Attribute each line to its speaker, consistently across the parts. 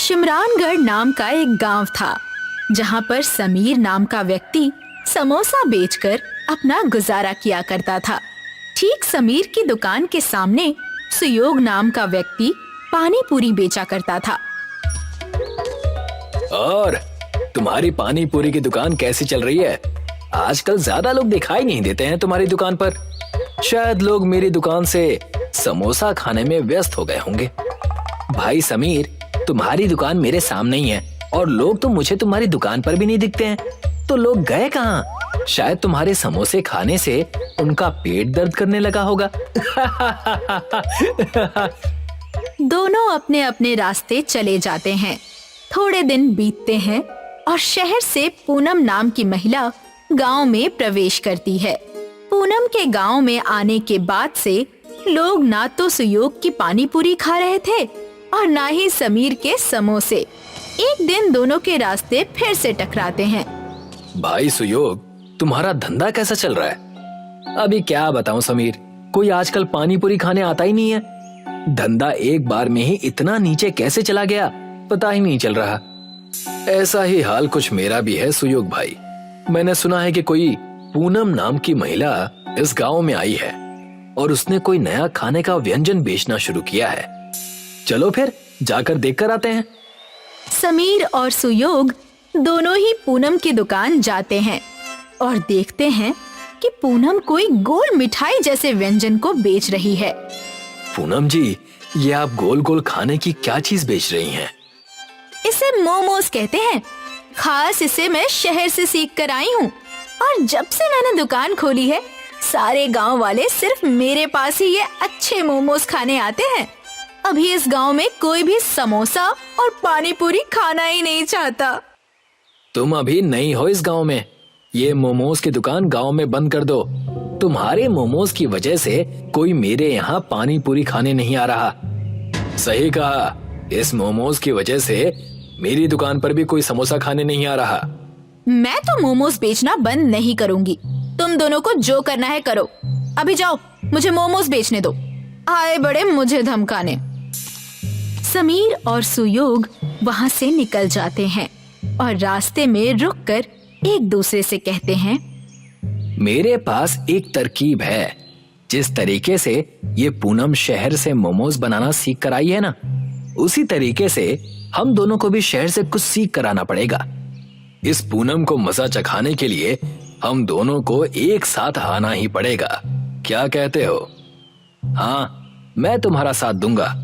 Speaker 1: शिमरानगढ़ नाम का एक गांव था, जहां पर समीर नाम का व्यक्ति समोसा बेचकर अपना गुजारा किया करता था। ठीक समीर की दुकान के सामने सुयोग नाम का व्यक्ति पानी पूरी बेचा करता था।
Speaker 2: और तुम्हारी पानी पूरी की दुकान कैसी चल रही है? आजकल ज्यादा लोग दिखाई नहीं देते हैं तुम्हारी दुकान पर। शायद लोग मेरी दुकान से समोसा खाने में व्यस्त हो गए होंगे। भाई समीर, तुम्हारी दुकान मेरे सामने ही है और लोग तो मुझे तुम्हारी दुकान पर भी नहीं दिखते हैं। तो लोग गए कहाँ? शायद तुम्हारे समोसे खाने से उनका पेट दर्द करने लगा होगा।
Speaker 1: दोनों अपने अपने रास्ते चले जाते हैं। थोड़े दिन बीतते हैं और शहर से पूनम नाम की महिला गांव में प्रवेश करती है। पूनम के गांव में आने के बाद से लोग ना तो सुयोग की पानी पूरी खा रहे थे और ना ही समीर के समोसे। एक दिन दोनों के रास्ते फिर से टकराते हैं।
Speaker 2: भाई सुयोग, तुम्हारा धंधा कैसा चल रहा है? अभी क्या बताऊं समीर, कोई आजकल पानी पूरी खाने आता ही नहीं है। धंधा एक बार में ही इतना नीचे कैसे चला गया पता ही नहीं चल रहा। ऐसा ही हाल कुछ मेरा भी है सुयोग भाई। मैंने सुना है कि कोई पूनम नाम की महिला इस गांव में आई है और उसने कोई नया खाने का व्यंजन बेचना शुरू किया है। चलो फिर जाकर देखकर आते हैं।
Speaker 1: समीर और सुयोग दोनों ही पूनम की दुकान जाते हैं और देखते हैं कि पूनम कोई गोल मिठाई जैसे व्यंजन को बेच रही है।
Speaker 2: पूनम जी, ये आप गोल गोल खाने की क्या चीज बेच रही हैं?
Speaker 1: इसे मोमोज कहते हैं। खास इसे मैं शहर से सीख कर आई हूँ और जब से मैंने दुकान खोली है सारे गांव वाले सिर्फ मेरे पास ही ये अच्छे मोमोज खाने आते हैं। अभी इस गांव में कोई भी समोसा और पानी पूरी खाना ही नहीं चाहता।
Speaker 2: तुम अभी नई हो इस गांव में। ये मोमोज की दुकान गांव में बंद कर दो। तुम्हारे मोमोज की वजह से कोई मेरे यहाँ पानी पूरी खाने नहीं आ रहा। सही कहा, इस मोमोज की वजह से मेरी दुकान पर भी कोई समोसा खाने नहीं आ रहा।
Speaker 1: मैं तो मोमोज बेचना बंद नहीं करूंगी। तुम दोनों को जो करना है करो। अभी जाओ, मुझे मोमोज बेचने दो। आए बड़े मुझे धमकाने। समीर और सुयोग वहाँ से निकल जाते हैं और रास्ते में रुककर एक दूसरे से कहते हैं,
Speaker 2: मेरे पास एक तरकीब है। जिस तरीके से ये पूनम शहर से मोमोज बनाना सीख कर आई है ना, उसी तरीके से हम दोनों को भी शहर से कुछ सीख कर आना पड़ेगा। इस पूनम को मजा चखाने के लिए हम दोनों को एक साथ आना ही पड़ेगा। क्या कहते हो? हाँ, मैं तुम्हारा साथ दूंगा।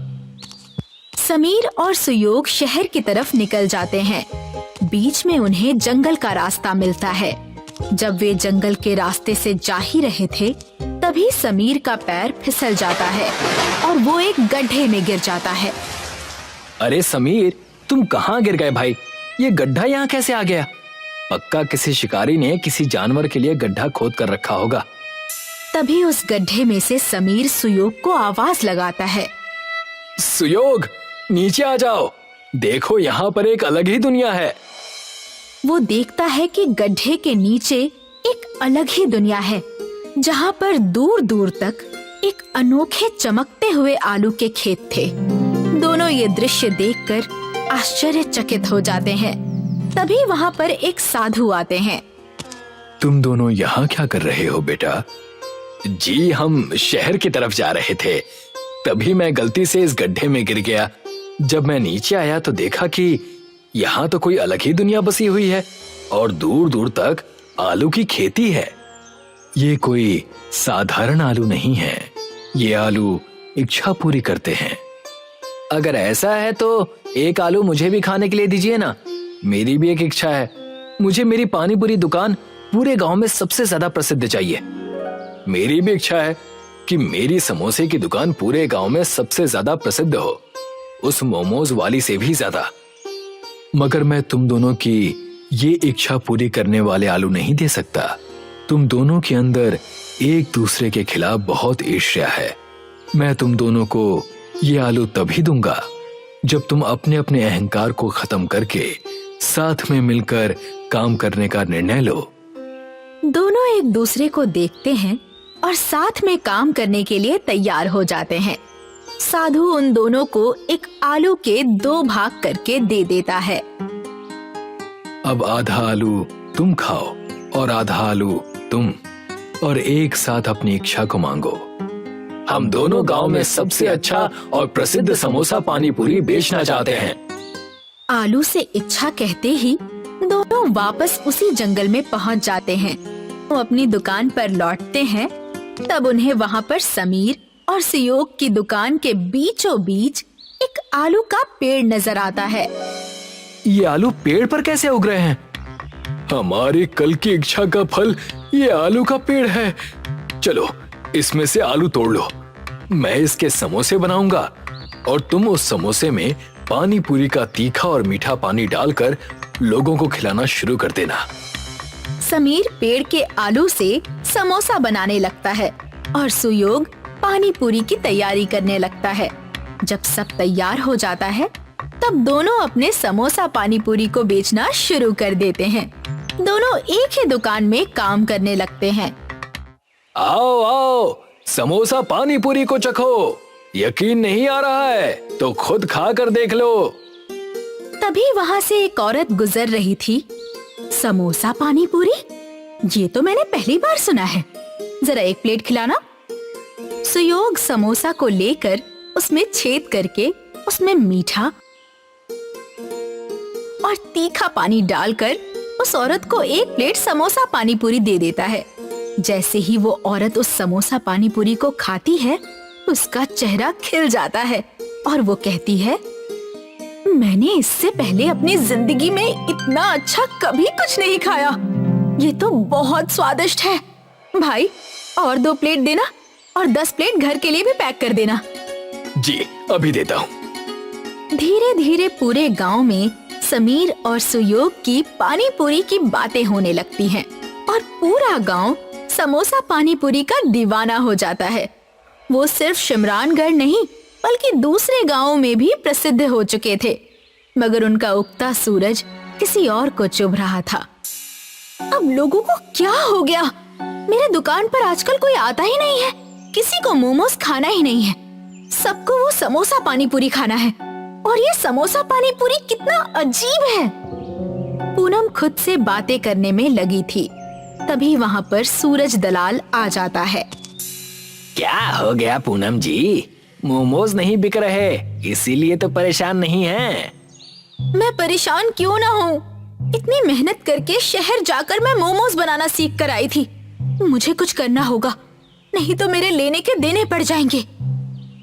Speaker 1: समीर और सुयोग शहर की तरफ निकल जाते हैं। बीच में उन्हें जंगल का रास्ता मिलता है। जब वे जंगल के रास्ते से जा ही रहे थे, तभी समीर का पैर फिसल जाता है और वो एक गड्ढे में गिर जाता है।
Speaker 2: अरे समीर, तुम कहाँ गिर गए भाई? ये गड्ढा यहाँ कैसे आ गया? पक्का किसी शिकारी ने किसी जानवर के लिए गड्ढा खोद कर रखा होगा।
Speaker 1: तभी उस गड्ढे में से समीर सुयोग को आवाज लगाता है,
Speaker 2: सुयोग, नीचे आ जाओ। देखो, यहाँ पर एक अलग ही दुनिया है।
Speaker 1: वो देखता है कि गड्ढे के नीचे एक अलग ही दुनिया है, जहाँ पर दूर दूर तक एक अनोखे चमकते हुए आलू के खेत थे। दोनों ये दृश्य देखकर आश्चर्यचकित हो जाते हैं। तभी वहाँ पर एक साधु आते हैं।
Speaker 2: तुम दोनों यहाँ क्या कर रहे हो बेटा? जी, हम शहर की तरफ जा रहे थे। तभी मैं गलती से इस गड्ढे में गिर गया। जब मैं नीचे आया तो देखा कि यहाँ तो कोई अलग ही दुनिया बसी हुई है और दूर दूर तक आलू की खेती है। ये कोई साधारण आलू नहीं है। ये आलू इच्छा पूरी करते हैं। अगर ऐसा है तो एक आलू मुझे भी खाने के लिए दीजिए ना। मेरी भी एक इच्छा है। मुझे मेरी पानी पूरी दुकान पूरे गांव में सबसे ज्यादा प्रसिद्ध चाहिए। मेरी भी इच्छा है कि मेरी समोसे की दुकान पूरे गांव में सबसे ज्यादा प्रसिद्ध हो, उस मोमोज वाली से भी ज्यादा। मगर मैं तुम दोनों की ये इच्छा पूरी करने वाले आलू नहीं दे सकता। तुम दोनों के अंदर एक दूसरे के खिलाफ बहुत ईर्ष्या है। मैं तुम दोनों को ये आलू तभी दूंगा जब तुम अपने अपने अहंकार को खत्म करके साथ में मिलकर काम करने का निर्णय लो।
Speaker 1: दोनों एक दूसरे को देखते हैं और साथ में काम करने के लिए तैयार हो जाते हैं। साधु उन दोनों को एक आलू के 2 भाग करके दे देता है।
Speaker 2: अब आधा आलू तुम खाओ और आधा आलू तुम, और एक साथ अपनी इच्छा को मांगो। हम दोनों गांव में सबसे अच्छा और प्रसिद्ध समोसा पानी पूरी बेचना चाहते हैं।
Speaker 1: आलू से इच्छा कहते ही दोनों वापस उसी जंगल में पहुंच जाते हैं। वो अपनी दुकान पर लौटते हैं, तब उन्हें वहाँ पर समीर और सुयोग की दुकान के बीचों बीच एक आलू का पेड़ नजर आता है।
Speaker 2: ये आलू पेड़ पर कैसे उग रहे हैं? हमारी कल की इच्छा का फल ये आलू का पेड़ है। चलो इसमें से आलू तोड़ लो, मैं इसके समोसे बनाऊंगा और तुम उस समोसे में पानी पूरी का तीखा और मीठा पानी डालकर लोगों को खिलाना शुरू कर देना।
Speaker 1: समीर पेड़ के आलू से समोसा बनाने लगता है और सुयोग पानी पूरी की तैयारी करने लगता है। जब सब तैयार हो जाता है, तब दोनों अपने समोसा पानी पूरी को बेचना शुरू कर देते हैं। दोनों एक ही दुकान में काम करने लगते हैं।
Speaker 2: आओ आओ, समोसा पानी पूरी को चखो। यकीन नहीं आ रहा है तो खुद खा कर देख लो।
Speaker 1: तभी वहाँ से एक औरत गुजर रही थी। समोसा पानी पूरी, ये तो मैंने पहली बार सुना है। जरा एक प्लेट खिलाना। सुयोग समोसा को लेकर उसमें छेद करके उसमें मीठा और तीखा पानी डालकर उस औरत को एक प्लेट समोसा पानी पूरी दे देता है। जैसे ही वो औरत उस समोसा पानी पूरी को खाती है, उसका चेहरा खिल जाता है और वो कहती है, मैंने इससे पहले अपनी जिंदगी में इतना अच्छा कभी कुछ नहीं खाया। ये तो बहुत स्वादिष्ट है। भाई और 2 प्लेट देना और 10 प्लेट घर के लिए भी पैक कर देना।
Speaker 2: जी अभी देता हूँ।
Speaker 1: धीरे धीरे पूरे गांव में समीर और सुयोग की पानी पूरी की बातें होने लगती हैं और पूरा गांव समोसा पानी पूरी का दीवाना हो जाता है। वो सिर्फ शिमरानगढ़ नहीं बल्कि दूसरे गांवों में भी प्रसिद्ध हो चुके थे, मगर उनका उगता सूरज किसी और को चुभ रहा था। अब लोगों को क्या हो गया? मेरे दुकान पर आजकल कोई आता ही नहीं है। किसी को मोमोज खाना ही नहीं है, सबको वो समोसा पानी पूरी खाना है। और ये समोसा पानी पूरी कितना अजीब है। पूनम खुद से बातें करने में लगी थी, तभी वहाँ पर सूरज दलाल आ जाता है।
Speaker 2: क्या हो गया पूनम जी? मोमोज नहीं बिक रहे, इसीलिए तो परेशान नहीं हैं।
Speaker 1: मैं परेशान क्यों ना हूँ? इतनी मेहनत करके शहर जाकर मैं मोमोज बनाना सीख कर आई थी। मुझे कुछ करना होगा, नहीं तो मेरे लेने के देने पड़ जाएंगे।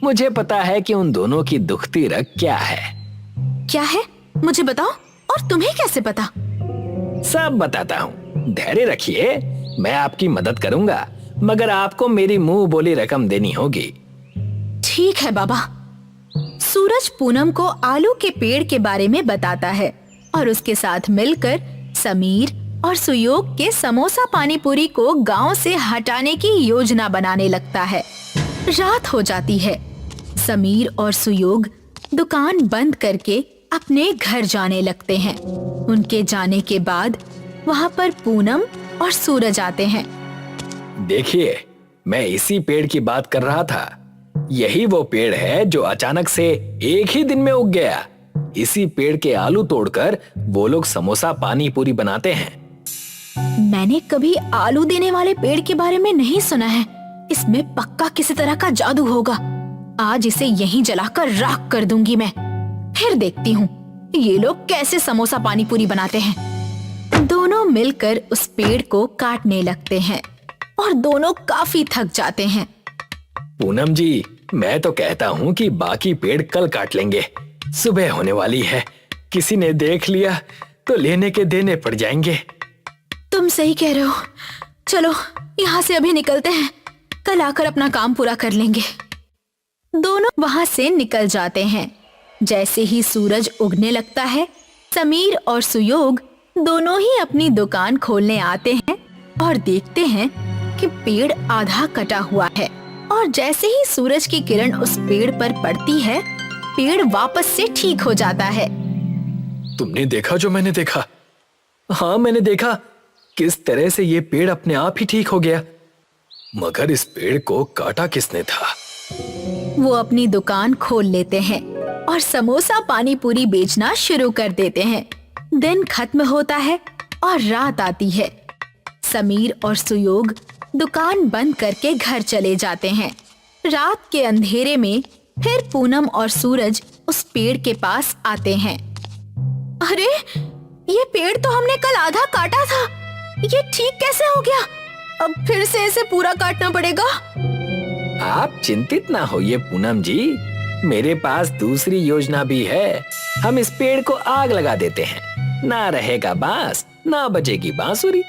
Speaker 2: मुझे पता है कि उन दोनों की दुखती रग क्या है।
Speaker 1: क्या है? मुझे बताओ। और तुम्हें कैसे पता?
Speaker 2: सब बताता हूँ, धैर्य रखिए, मैं आपकी मदद करूँगा, मगर आपको मेरी मुंह बोली रकम देनी होगी।
Speaker 1: ठीक है बाबा। सूरज पूनम को आलू के पेड़ के बारे में बताता है और उसके साथ मिलकर समीर और सुयोग के समोसा पानी पूरी को गांव से हटाने की योजना बनाने लगता है। रात हो जाती है। समीर और सुयोग दुकान बंद करके अपने घर जाने लगते हैं। उनके जाने के बाद वहाँ पर पूनम और सूरज आते हैं।
Speaker 2: देखिए, मैं इसी पेड़ की बात कर रहा था। यही वो पेड़ है जो अचानक से एक ही दिन में उग गया। इसी पेड़ के आलू तोड़कर वो लोग समोसा पानी पूरी बनाते हैं।
Speaker 1: मैंने कभी आलू देने वाले पेड़ के बारे में नहीं सुना है। इसमें पक्का किसी तरह का जादू होगा। आज इसे यहीं जलाकर राख कर दूंगी मैं। फिर देखती हूँ ये लोग कैसे समोसा पानी पूरी बनाते हैं। दोनों मिलकर उस पेड़ को काटने लगते हैं और दोनों काफी थक जाते हैं।
Speaker 2: पूनम जी, मैं तो कहता हूँ कि बाकी पेड़ कल काट लेंगे। सुबह होने वाली है, किसी ने देख लिया तो लेने के देने पड़ जाएंगे।
Speaker 1: तुम सही कह रहे हो। चलो यहाँ से अभी निकलते हैं, कल आकर अपना काम पूरा कर लेंगे। दोनों वहाँ से निकल जाते हैं। जैसे ही सूरज उगने लगता है, समीर और सुयोग दोनों ही अपनी दुकान खोलने आते हैं और देखते हैं कि पेड़ आधा कटा हुआ है। और जैसे ही सूरज की किरण उस पेड़ पर पड़ती है, पेड़ वापस से ठीक हो जाता है।
Speaker 2: तुमने देखा जो मैंने देखा? हाँ, मैंने देखा किस तरह से ये पेड़ अपने आप ही ठीक हो गया। मगर इस पेड़ को काटा किसने था?
Speaker 1: वो अपनी दुकान खोल लेते हैं और समोसा पानी पूरी बेचना शुरू कर देते हैं। दिन खत्म होता है और रात आती है। समीर और सुयोग दुकान बंद करके घर चले जाते हैं। रात के अंधेरे में फिर पूनम और सूरज उस पेड़ के पास आते हैं। अरे, ये पेड़ तो हमने कल आधा काटा था, ये ठीक कैसे हो गया? अब फिर से इसे पूरा काटना पड़ेगा।
Speaker 2: आप चिंतित ना होइए पूनम जी, मेरे पास दूसरी योजना भी है। हम इस पेड़ को आग लगा देते हैं, ना रहेगा बांस, ना बजेगी बांसुरी।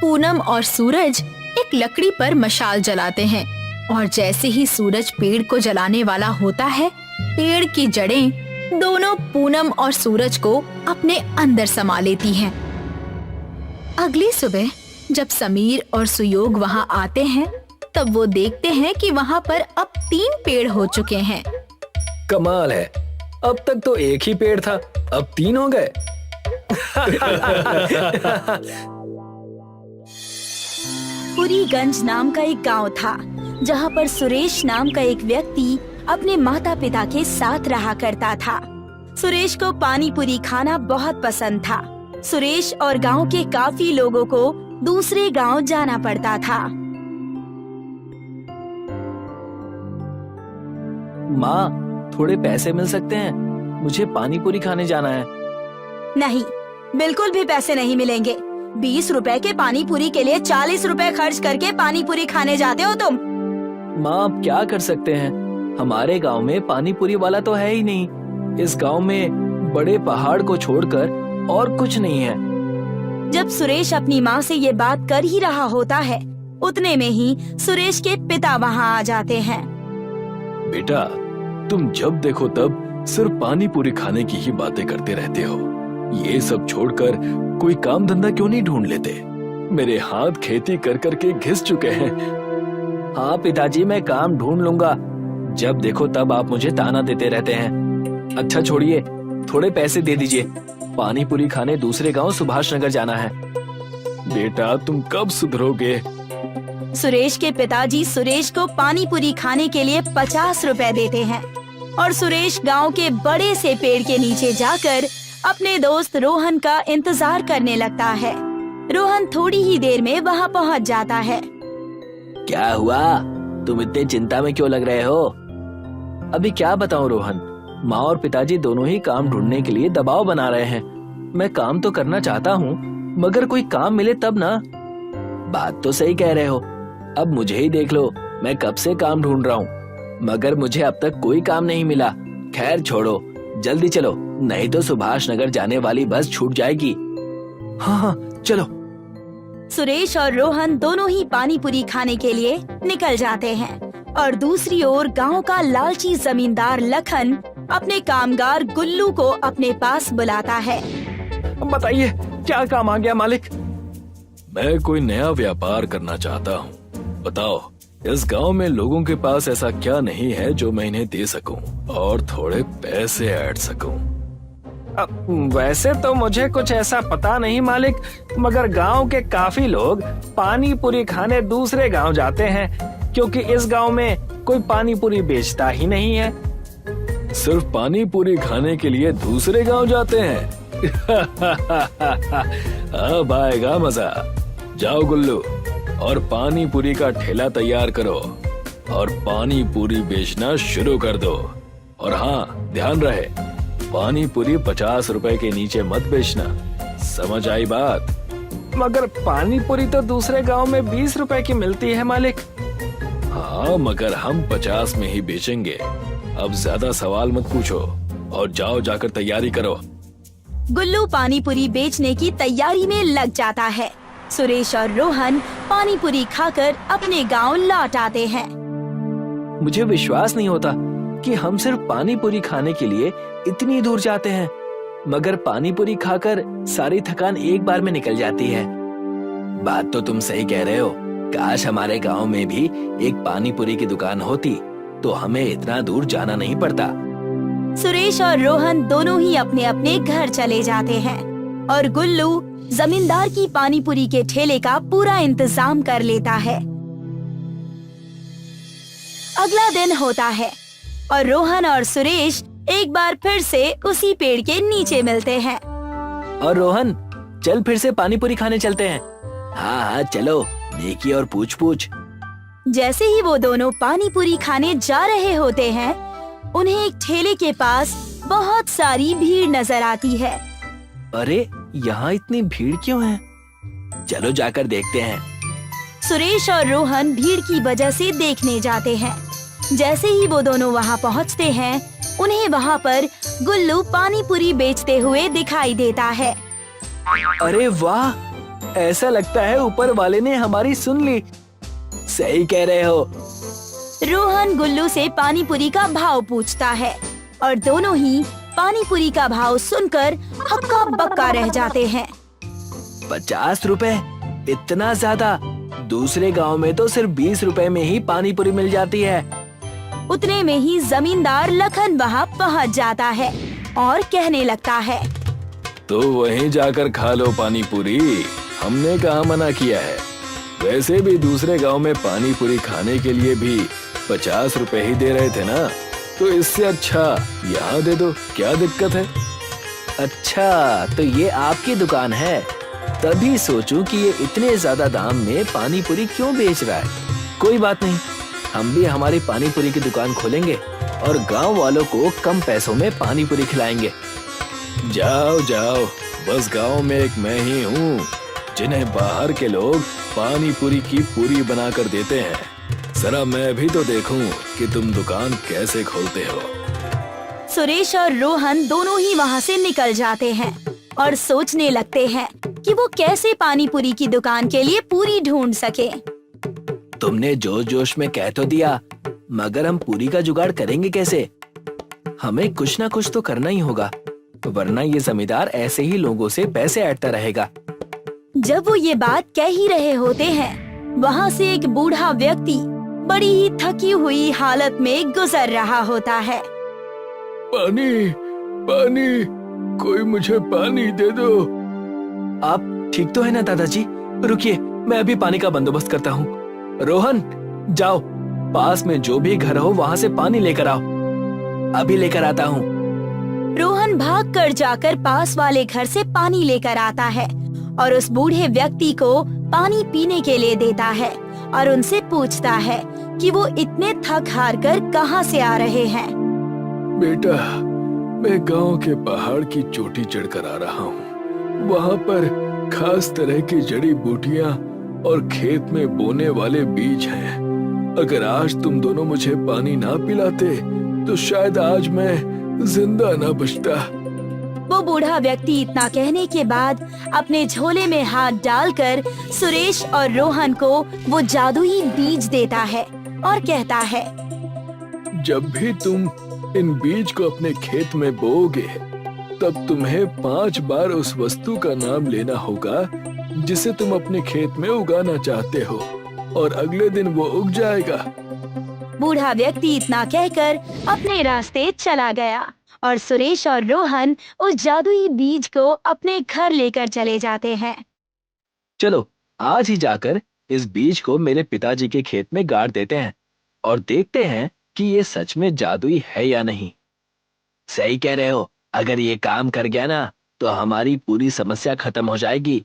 Speaker 1: पूनम और सूरज एक लकड़ी पर मशाल जलाते हैं और जैसे ही सूरज पेड़ को जलाने वाला होता है, पेड़ की जड़ें दोनों पूनम और सूरज को अपने अंदर समा लेती हैं। अगली सुबह जब समीर और सुयोग वहां आते हैं, तब वो देखते हैं कि वहां पर अब 3 पेड़ हो चुके हैं।
Speaker 2: कमाल है, अब तक तो एक ही पेड़ था, अब 3 हो गए।
Speaker 3: पुरीगंज नाम का एक गांव था, जहां पर सुरेश नाम का एक व्यक्ति अपने माता पिता के साथ रहा करता था। सुरेश को पानी पूरी खाना बहुत पसंद था। सुरेश और गांव के काफी लोगों को दूसरे गांव जाना पड़ता था।
Speaker 2: माँ, थोड़े पैसे मिल सकते हैं? मुझे पानी पूरी खाने जाना है।
Speaker 3: नहीं, बिल्कुल भी पैसे नहीं मिलेंगे। 20 रुपए के पानी पूरी के लिए 40 रुपए खर्च करके पानी पूरी खाने जाते हो तुम।
Speaker 2: माँ, अब क्या कर सकते हैं? हमारे गांव में पानी पूरी वाला तो है ही नहीं। इस गांव में बड़े पहाड़ को छोड़कर और कुछ नहीं है।
Speaker 3: जब सुरेश अपनी माँ से ये बात कर ही रहा होता है, उतने में ही सुरेश के पिता वहाँ आ जाते हैं।
Speaker 2: बेटा, तुम जब देखो तब सिर्फ पानी पूरी खाने की ही बातें करते रहते हो। ये सब छोड़कर कोई काम धंधा क्यों नहीं ढूंढ लेते? मेरे हाथ खेती कर करके घिस चुके हैं। हाँ पिताजी, मैं काम ढूंढ लूंगा। जब देखो तब आप मुझे ताना देते रहते हैं। अच्छा छोड़िए, थोड़े पैसे दे दीजिए। पानी पूरी खाने दूसरे गांव सुभाष नगर जाना है। बेटा, तुम कब सुधरोगे?
Speaker 3: सुरेश के पिताजी सुरेश को पानी पूरी खाने के लिए 50 रुपए देते हैं और सुरेश गांव के बड़े से पेड़ के नीचे जाकर अपने दोस्त रोहन का इंतजार करने लगता है। रोहन थोड़ी ही देर में वहां पहुंच जाता है।
Speaker 2: क्या हुआ? तुम इतने चिंता में क्यों लग रहे हो? अभी क्या बताऊं रोहन, माँ और पिताजी दोनों ही काम ढूंढने के लिए दबाव बना रहे हैं। मैं काम तो करना चाहता हूँ, मगर कोई काम मिले तब ना। बात तो सही कह रहे हो। अब मुझे ही देख लो, मैं कब से काम ढूंढ रहा हूँ, मगर मुझे अब तक कोई काम नहीं मिला। खैर छोड़ो, जल्दी चलो, नहीं तो सुभाष नगर जाने वाली बस छूट जाएगी। हाँ, चलो।
Speaker 3: सुरेश और रोहन दोनों ही पानी पूरी खाने के लिए निकल जाते हैं और दूसरी ओर गांव का लालची जमींदार लखन अपने कामगार गुल्लू को अपने पास बुलाता है।
Speaker 2: बताइए, क्या काम आ गया मालिक? मैं कोई नया व्यापार करना चाहता हूँ। बताओ, इस गांव में लोगों के पास ऐसा क्या नहीं है जो मैं इन्हें दे सकूं और थोड़े पैसे ऐड सकूं? वैसे तो मुझे कुछ ऐसा पता नहीं मालिक, मगर गांव के काफी लोग पानी पूरी खाने दूसरे गांव जाते हैं, क्योंकि इस गांव में कोई पानी पूरी बेचता ही नहीं है। सिर्फ पानी पूरी खाने के लिए दूसरे गांव जाते हैं? अब आएगा मजा। जाओ गुल्लू, और पानी पूरी का ठेला तैयार करो और पानी पूरी बेचना शुरू कर दो। और हाँ, ध्यान रहे, पानी पूरी 50 रुपए के नीचे मत बेचना। समझ आई बात? मगर पानी पूरी तो दूसरे गांव में 20 रुपए की मिलती है मालिक। हाँ, मगर हम 50 में ही बेचेंगे। अब ज्यादा सवाल मत पूछो और जाओ, जाकर तैयारी करो।
Speaker 3: गुल्लू पानी पूरी बेचने की तैयारी में लग जाता है। सुरेश और रोहन पानी पूरी खाकर अपने गांव लौट आते हैं।
Speaker 2: मुझे विश्वास नहीं होता कि हम सिर्फ पानी पूरी खाने के लिए इतनी दूर जाते हैं, मगर पानी पूरी खाकर सारी थकान एक बार में निकल जाती है। बात तो तुम सही कह रहे हो। काश हमारे गांव में भी एक पानी पूरी की दुकान होती तो हमें इतना दूर जाना नहीं पड़ता।
Speaker 3: सुरेश और रोहन दोनों ही अपने अपने घर चले जाते हैं और गुल्लू जमींदार की पानी पूरी के ठेले का पूरा इंतजाम कर लेता है। अगला दिन होता है और रोहन और सुरेश एक बार फिर से उसी पेड़ के नीचे मिलते हैं।
Speaker 2: और रोहन, चल फिर से पानी पूरी खाने चलते हैं। हाँ हाँ चलो, नेकी और पूछ पूछ।
Speaker 3: जैसे ही वो दोनों पानी पूरी खाने जा रहे होते हैं, उन्हें एक ठेले के पास बहुत सारी भीड़ नजर आती है।
Speaker 2: अरे यहाँ इतनी भीड़ क्यों है? चलो जाकर देखते हैं।
Speaker 3: सुरेश और रोहन भीड़ की वजह से देखने जाते हैं। जैसे ही वो दोनों वहाँ पहुँचते हैं, उन्हें वहाँ पर गुल्लू पानी पूरी बेचते हुए दिखाई देता है।
Speaker 2: अरे वाह, ऐसा लगता है ऊपर वाले ने हमारी सुन ली। सही कह रहे हो।
Speaker 3: रोहन गुल्लू से पानी पूरी का भाव पूछता है और दोनों ही पानी पूरी का भाव सुनकर हक्का बक्का रह जाते हैं।
Speaker 2: 50 रुपए? इतना ज्यादा? दूसरे गांव में तो सिर्फ 20 रुपए में ही पानी पूरी मिल जाती है।
Speaker 3: उतने में ही जमींदार लखन वहाँ पहुँच जाता है और कहने लगता है,
Speaker 2: तो वहीं जाकर खा लो पानी पूरी, हमने कहाँ मना किया है। वैसे भी दूसरे गांव में पानी पूरी खाने के लिए भी 50 रुपए ही दे रहे थे ना, तो इससे अच्छा यहाँ दे दो, क्या दिक्कत है? अच्छा, तो ये आपकी दुकान है, तभी सोचूं कि ये इतने ज्यादा दाम में पानी पूरी क्यों बेच रहा है। कोई बात नहीं, हम भी हमारी पानी पूरी की दुकान खोलेंगे और गांव वालों को कम पैसों में पानी पूरी खिलाएंगे। जाओ जाओ, बस गांव में एक मैं ही हूँ जिन्हें बाहर के लोग पानी पूरी की पूरी बना कर देते हैं। जरा मैं भी तो देखूं कि तुम दुकान कैसे खोलते हो।
Speaker 3: सुरेश और रोहन दोनों ही वहाँ से निकल जाते हैं और सोचने लगते हैं कि वो कैसे पानी पूरी की दुकान के लिए पूरी ढूंढ सके।
Speaker 2: तुमने जोश जोश में कह तो दिया, मगर हम पूरी का जुगाड़ करेंगे कैसे? हमें कुछ ना कुछ तो करना ही होगा, वरना ये जमींदार ऐसे ही लोगों से पैसे ऐंठता रहेगा।
Speaker 3: जब वो ये बात कह ही रहे होते हैं, वहाँ से एक बूढ़ा व्यक्ति बड़ी ही थकी हुई हालत में गुजर रहा होता है।
Speaker 2: पानी, पानी, कोई मुझे पानी दे दो। आप ठीक तो है ना दादाजी? रुकिए, मैं अभी पानी का बंदोबस्त करता हूँ। रोहन, जाओ, पास में जो भी घर हो वहाँ से पानी लेकर आओ। अभी लेकर आता हूँ।
Speaker 3: रोहन भागकर जाकर पास वाले घर से पानी लेकर आता है और उस बूढ़े व्यक्ति को पानी पीने के लिए देता है और उनसे पूछता है कि वो इतने थक हार कर कहाँ से आ रहे हैं।
Speaker 2: बेटा, मैं गांव के पहाड़ की चोटी चढ़कर आ रहा हूँ। वहाँ पर खास तरह की जड़ी बूटियाँ और खेत में बोने वाले बीज हैं। अगर आज तुम दोनों मुझे पानी ना पिलाते तो शायद आज मैं जिंदा ना बचता।
Speaker 3: वो बूढ़ा व्यक्ति इतना कहने के बाद अपने झोले में हाथ डालकर सुरेश और रोहन को वो जादुई बीज देता है और कहता है,
Speaker 2: जब भी तुम इन बीज को अपने खेत में बोओगे, तब तुम्हें 5 बार उस वस्तु का नाम लेना होगा जिसे तुम अपने खेत में उगाना चाहते हो, और अगले दिन वो उग जाएगा।
Speaker 3: बूढ़ा व्यक्ति इतना कहकर अपने रास्ते चला गया और सुरेश और रोहन उस जादुई बीज को अपने घर लेकर चले जाते हैं।
Speaker 2: चलो आज ही जाकर इस बीज को मेरे पिताजी के खेत में गाड़ देते हैं और देखते हैं कि ये सच में जादुई है या नहीं। सही कह रहे हो, अगर ये काम कर गया ना तो हमारी पूरी समस्या खत्म हो जाएगी।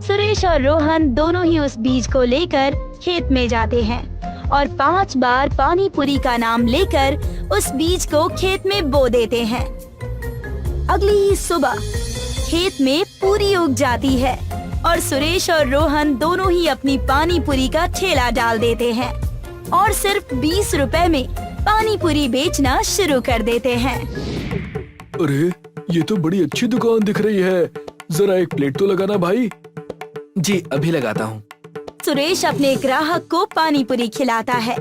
Speaker 3: सुरेश और रोहन दोनों ही उस बीज को लेकर खेत में जाते हैं और 5 बार पानी पूरी का नाम लेकर उस बीज को खेत में बो देते हैं। अगली ही सुबह खेत में पूरी उग जाती है और सुरेश और रोहन दोनों ही अपनी पानी पूरी का ठेला डाल देते हैं और सिर्फ 20 रुपए में पानी पूरी बेचना शुरू कर देते हैं।
Speaker 2: अरे ये तो बड़ी अच्छी दुकान दिख रही है, जरा एक प्लेट तो लगाना भाई। जी अभी लगाता हूँ।
Speaker 3: सुरेश अपने ग्राहक को पानी पूरी खिलाता है।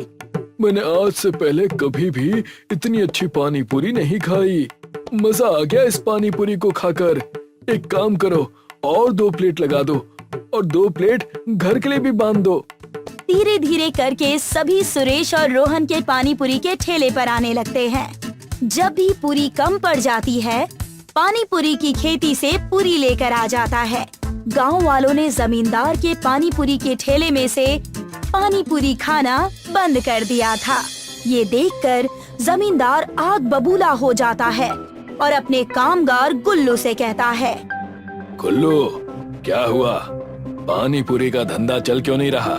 Speaker 2: मैंने आज से पहले कभी भी इतनी अच्छी पानी पूरी नहीं खाई। मजा आ गया इस पानी पूरी को खाकर। एक काम करो, और 2 प्लेट लगा दो और 2 प्लेट घर के लिए भी बांध दो।
Speaker 3: धीरे धीरे करके सभी सुरेश और रोहन के पानी पूरी के ठेले पर आने लगते हैं। जब भी पूरी कम पड़ जाती है, पानी पूरी की खेती से पूरी लेकर आ जाता है। गांव वालों ने जमींदार के पानी पूरी के ठेले में से पानी पूरी खाना बंद कर दिया था। ये देखकर जमींदार आग बबूला हो जाता है और अपने कामगार गुल्लू से कहता है,
Speaker 2: गुल्लू, क्या हुआ? पानी पूरी का धंधा चल क्यों नहीं रहा?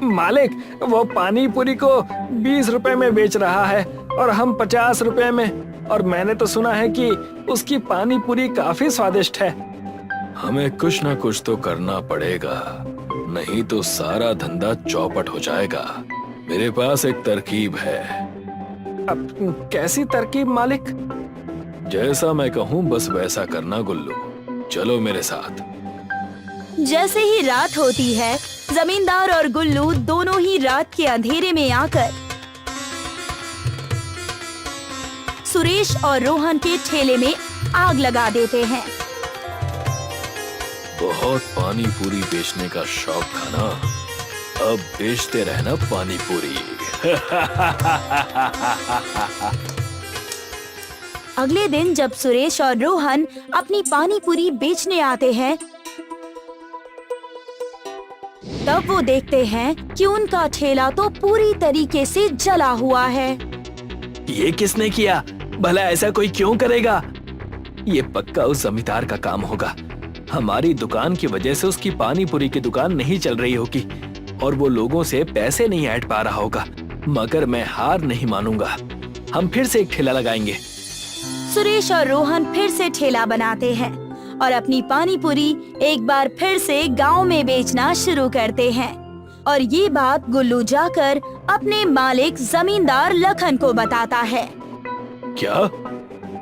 Speaker 4: मालिक, वो पानी पूरी को 20 रुपए में बेच रहा है और हम 50 रुपए में। और मैंने तो सुना है कि उसकी पानी पूरी काफी स्वादिष्ट है।
Speaker 2: हमें कुछ ना कुछ तो करना पड़ेगा, नहीं तो सारा धंधा चौपट हो जाएगा। मेरे पास एक तरकीब है।
Speaker 4: अब कैसी तरकीब मालिक?
Speaker 2: जैसा मैं कहूँ बस वैसा करना गुल्लू। चलो मेरे साथ।
Speaker 3: जैसे ही रात होती है, जमींदार और गुल्लू दोनों ही रात के अंधेरे में आकर सुरेश और रोहन के ठेले में आग लगा देते हैं।
Speaker 2: बहुत पानी पूरी बेचने का शौक था ना, अब बेचते रहना पानी पूरी।
Speaker 3: अगले दिन जब सुरेश और रोहन अपनी पानी पूरी बेचने आते हैं, तब वो देखते हैं कि उनका ठेला तो पूरी तरीके से जला हुआ है।
Speaker 4: ये किसने किया? भला ऐसा कोई क्यों करेगा? ये पक्का उस जमींदार का काम होगा। हमारी दुकान की वजह से उसकी पानी पूरी की दुकान नहीं चल रही होगी और वो लोगों से पैसे नहीं ऐंठ पा रहा होगा। मगर मैं हार नहीं मानूंगा, हम फिर से एक ठेला लगाएंगे।
Speaker 3: सुरेश और रोहन फिर से ठेला बनाते हैं और अपनी पानी पूरी एक बार फिर से गांव में बेचना शुरू करते हैं। और ये बात गुल्लू जाकर अपने मालिक जमींदार लखन को बताता है।
Speaker 2: क्या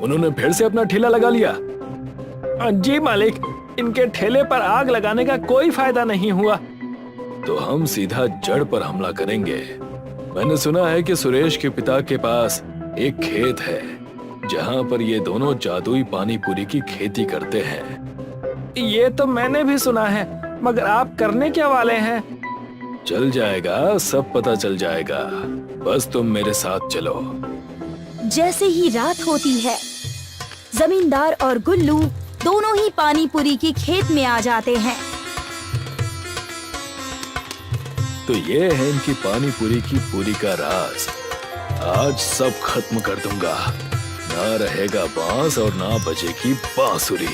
Speaker 2: उन्होंने फिर से अपना ठेला लगा लिया?
Speaker 4: जी मालिक, इनके ठेले पर आग लगाने का कोई फायदा नहीं हुआ।
Speaker 2: तो हम सीधा जड़ पर हमला करेंगे। मैंने सुना है कि सुरेश के पिता के पास एक खेत है जहाँ पर ये दोनों जादुई पानी पूरी की खेती करते हैं।
Speaker 4: ये तो मैंने भी सुना है, मगर आप करने क्या वाले हैं?
Speaker 2: चल जाएगा, सब पता चल जाएगा। बस तुम मेरे साथ चलो।
Speaker 3: जैसे ही रात होती है, जमींदार और गुल्लू दोनों ही पानी पूरी की खेत में आ जाते हैं।
Speaker 2: तो ये है इनकी पानी पूरी की पूरी का राज। आज सब खत्म कर दूंगा। ना रहेगा बांस और ना बचेगी बांसुरी।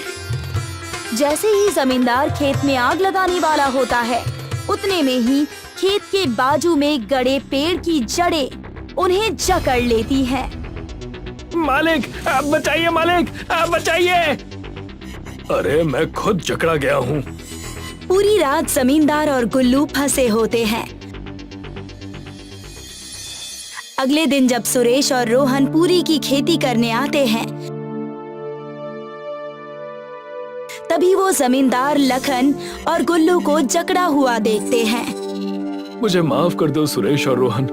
Speaker 3: जैसे ही जमींदार खेत में आग लगाने वाला होता है, उतने में ही खेत के बाजू में गड़े पेड़ की जड़ें उन्हें जकड़ लेती हैं।
Speaker 4: मालिक, आप बचाइए मालिक, आप बचाइए।
Speaker 2: अरे मैं खुद जकड़ा गया हूँ।
Speaker 3: पूरी रात जमींदार और गुल्लू फंसे होते हैं। अगले दिन जब सुरेश और रोहन पूरी की खेती करने आते हैं, तभी वो जमींदार लखन और गुल्लू को जकड़ा हुआ देखते हैं।
Speaker 2: मुझे माफ कर दो सुरेश और रोहन,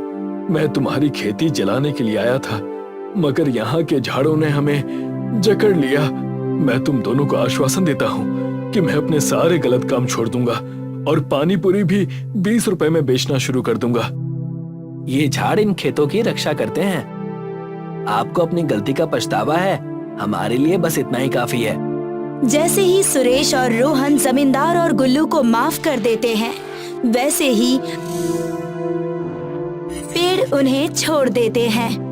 Speaker 2: मैं तुम्हारी खेती जलाने के लिए आया था, मगर यहाँ के झाड़ों ने हमें जकड़ लिया। मैं तुम दोनों को आश्वासन देता हूँ कि मैं अपने सारे गलत काम छोड़ दूंगा और पानी पूरी भी 20 रुपए में बेचना शुरू कर दूंगा।
Speaker 4: ये झाड़ इन खेतों की रक्षा करते हैं। आपको अपनी गलती का पछतावा है, हमारे लिए बस इतना ही काफी है।
Speaker 3: जैसे ही सुरेश और रोहन जमींदार और गुल्लू को माफ कर देते हैं, वैसे ही पेड़ उन्हें छोड़ देते हैं।